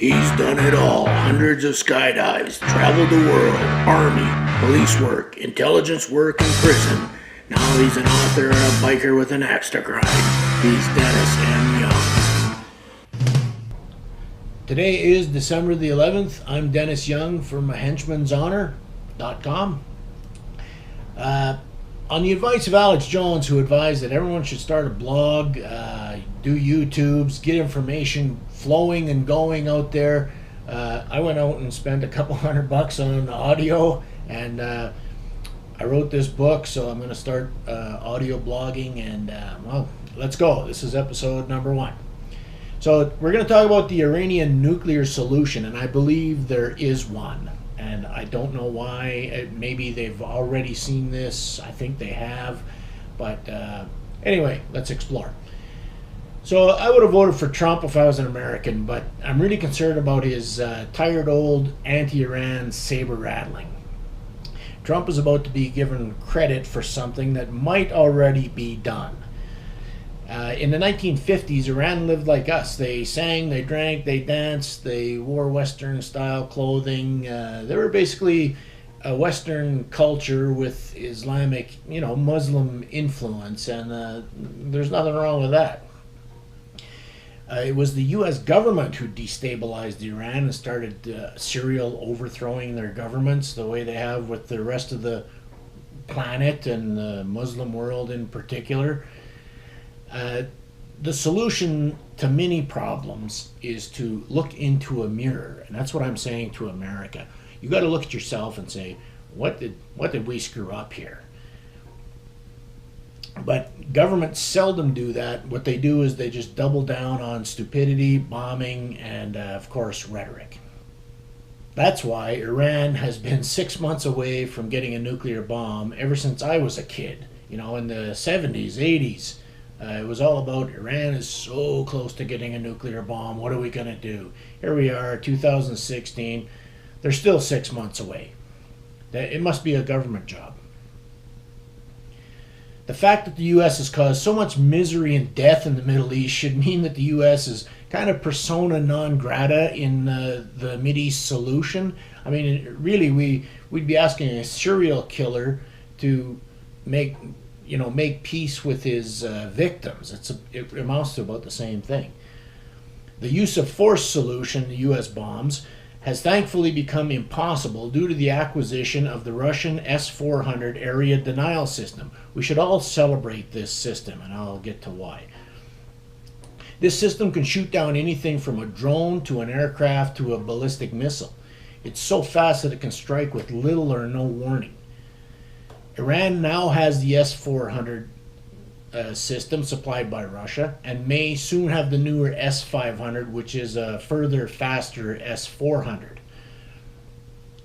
He's done it all. Hundreds of skydives, traveled the world, army, police work, intelligence work, and prison. Now he's an author and a biker with an axe to grind. He's Dennis M. Young. Today is December the 11th. I'm Dennis Young from ahenchmanshonor.com. On the advice of Alex Jones, who advised that everyone should start a blog, do YouTubes, get information flowing and going out there, I went out and spent a couple $100 on audio, and I wrote this book, so I'm going to start audio blogging, and well, let's go. This is episode number 1. So we're going to talk about the Iranian nuclear solution, and I believe there is one. And I don't know why. Maybe they've already seen this. I think they have. But anyway, let's explore. So I would have voted for Trump if I was an American, but I'm really concerned about his tired old anti-Iran saber rattling. Trump is about to be given credit for something that might already be done. In the 1950s, Iran lived like us. They sang, they drank, they danced, they wore Western-style clothing. They were basically a Western culture with Islamic, Muslim influence, and there's nothing wrong with that. It was the U.S. government who destabilized Iran and started serial overthrowing their governments the way they have with the rest of the planet and the Muslim world in particular. The solution to many problems is to look into a mirror, and that's what I'm saying to America. You got to look at yourself and say, what did we screw up here? But governments seldom do that. What they do is they just double down on stupidity, bombing, and of course rhetoric. That's why Iran has been 6 months away from getting a nuclear bomb ever since I was a kid. In the 70s, 80s. It was all about Iran is so close to getting a nuclear bomb. What are we going to do? Here we are, 2016. They're still 6 months away. It must be a government job. The fact that the U.S. has caused so much misery and death in the Middle East should mean that the U.S. is kind of persona non grata in the Mideast solution. I mean, really, we'd be asking a serial killer to make peace with his victims. It amounts to about the same thing. The use of force solution, the U.S. bombs, has thankfully become impossible due to the acquisition of the Russian S-400 area denial system. We should all celebrate this system, and I'll get to why. This system can shoot down anything from a drone to an aircraft to a ballistic missile. It's so fast that it can strike with little or no warning. Iran now has the S-400 system supplied by Russia, and may soon have the newer S-500, which is a further faster S-400.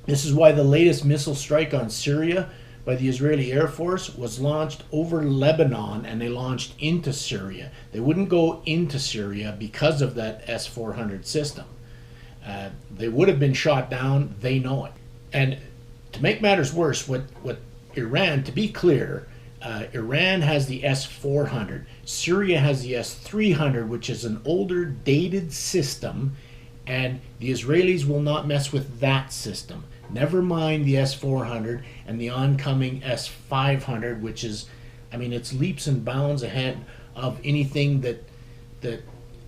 This is why the latest missile strike on Syria by the Israeli Air Force was launched over Lebanon, and they launched into Syria. They wouldn't go into Syria because of that S-400 system. They would have been shot down. They know it. And to make matters worse, what Iran, to be clear, Iran has the S-400. Syria has the S-300, which is an older, dated system, and the Israelis will not mess with that system. Never mind the S-400 and the oncoming S-500, which is, it's leaps and bounds ahead of anything that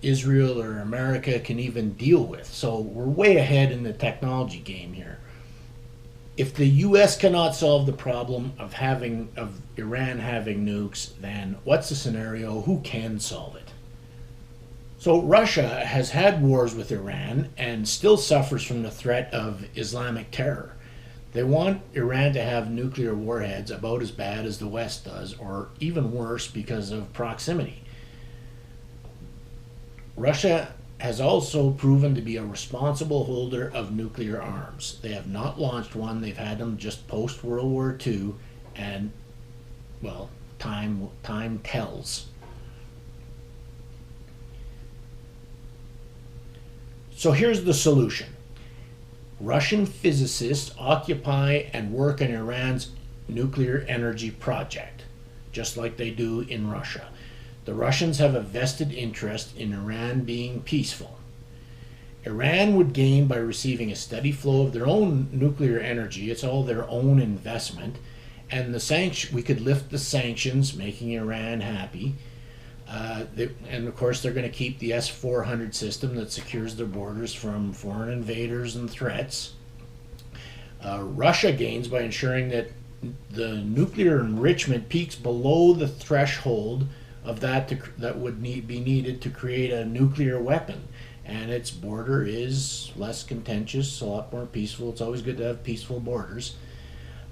Israel or America can even deal with. So we're way ahead in the technology game here. If the U.S. cannot solve the problem of Iran having nukes, then what's the scenario? Who can solve it? So Russia has had wars with Iran and still suffers from the threat of Islamic terror. They want Iran to have nuclear warheads about as bad as the West does, or even worse because of proximity. Russia has also proven to be a responsible holder of nuclear arms. They have not launched one. They've had them just post-World War II, and, well, time tells. So here's the solution. Russian physicists occupy and work on Iran's nuclear energy project, just like they do in Russia. The Russians have a vested interest in Iran being peaceful. Iran would gain by receiving a steady flow of their own nuclear energy. It's all their own investment. And we could lift the sanctions, making Iran happy. And of course, they're going to keep the S-400 system that secures their borders from foreign invaders and threats. Russia gains by ensuring that the nuclear enrichment peaks below the threshold of that would be needed to create a nuclear weapon. And its border is less contentious, a lot more peaceful. It's always good to have peaceful borders.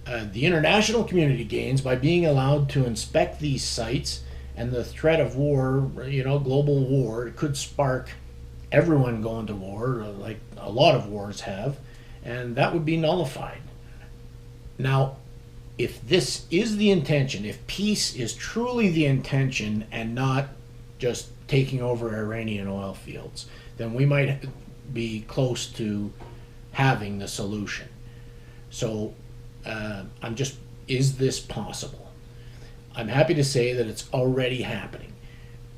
The international community gains by being allowed to inspect these sites, and the threat of war, global war, it could spark everyone going to war, like a lot of wars have, and that would be nullified. Now, if this is the intention, if peace is truly the intention and not just taking over Iranian oil fields, then we might be close to having the solution. So is this possible? I'm happy to say that it's already happening.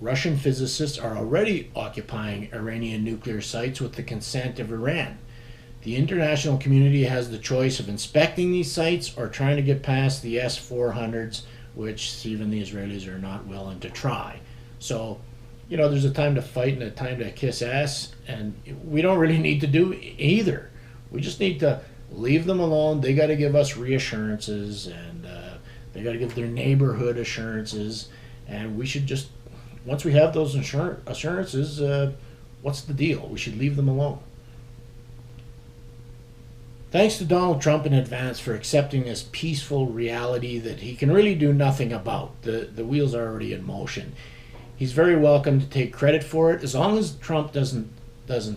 Russian physicists are already occupying Iranian nuclear sites with the consent of Iran. The international community has the choice of inspecting these sites or trying to get past the S-400s, which even the Israelis are not willing to try. So, there's a time to fight and a time to kiss ass, and we don't really need to do either. We just need to leave them alone. They got to give us reassurances, and they got to give their neighborhood assurances, and we should just, once we have those assurances, what's the deal? We should leave them alone. Thanks to Donald Trump in advance for accepting this peaceful reality that he can really do nothing about. The wheels are already in motion. He's very welcome to take credit for it, as long as Trump doesn't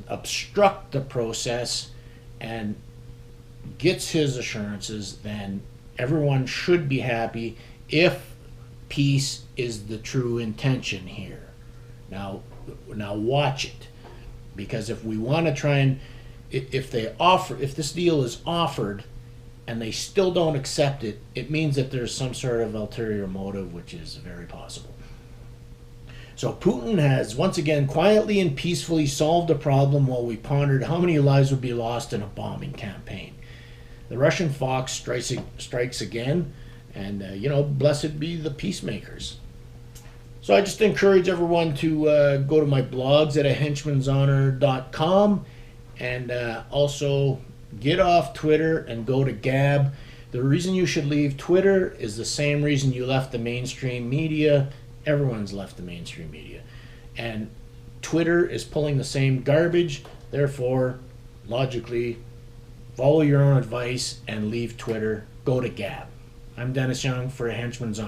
obstruct the process and gets his assurances. Then everyone should be happy if peace is the true intention here. Now watch it, because if we want to try and if this deal is offered and they still don't accept it, it means that there's some sort of ulterior motive, which is very possible. So Putin has once again quietly and peacefully solved a problem while we pondered how many lives would be lost in a bombing campaign. The Russian fox strikes again, and blessed be the peacemakers. So I just encourage everyone to go to my blogs at ahenchmanshonor.com, and also get off Twitter and go to Gab. The reason you should leave Twitter is the same reason you left the mainstream media. Everyone's left the mainstream media. And Twitter is pulling the same garbage. Therefore, logically, follow your own advice and leave Twitter. Go to Gab. I'm Dennis Young for A Henchman's Honor.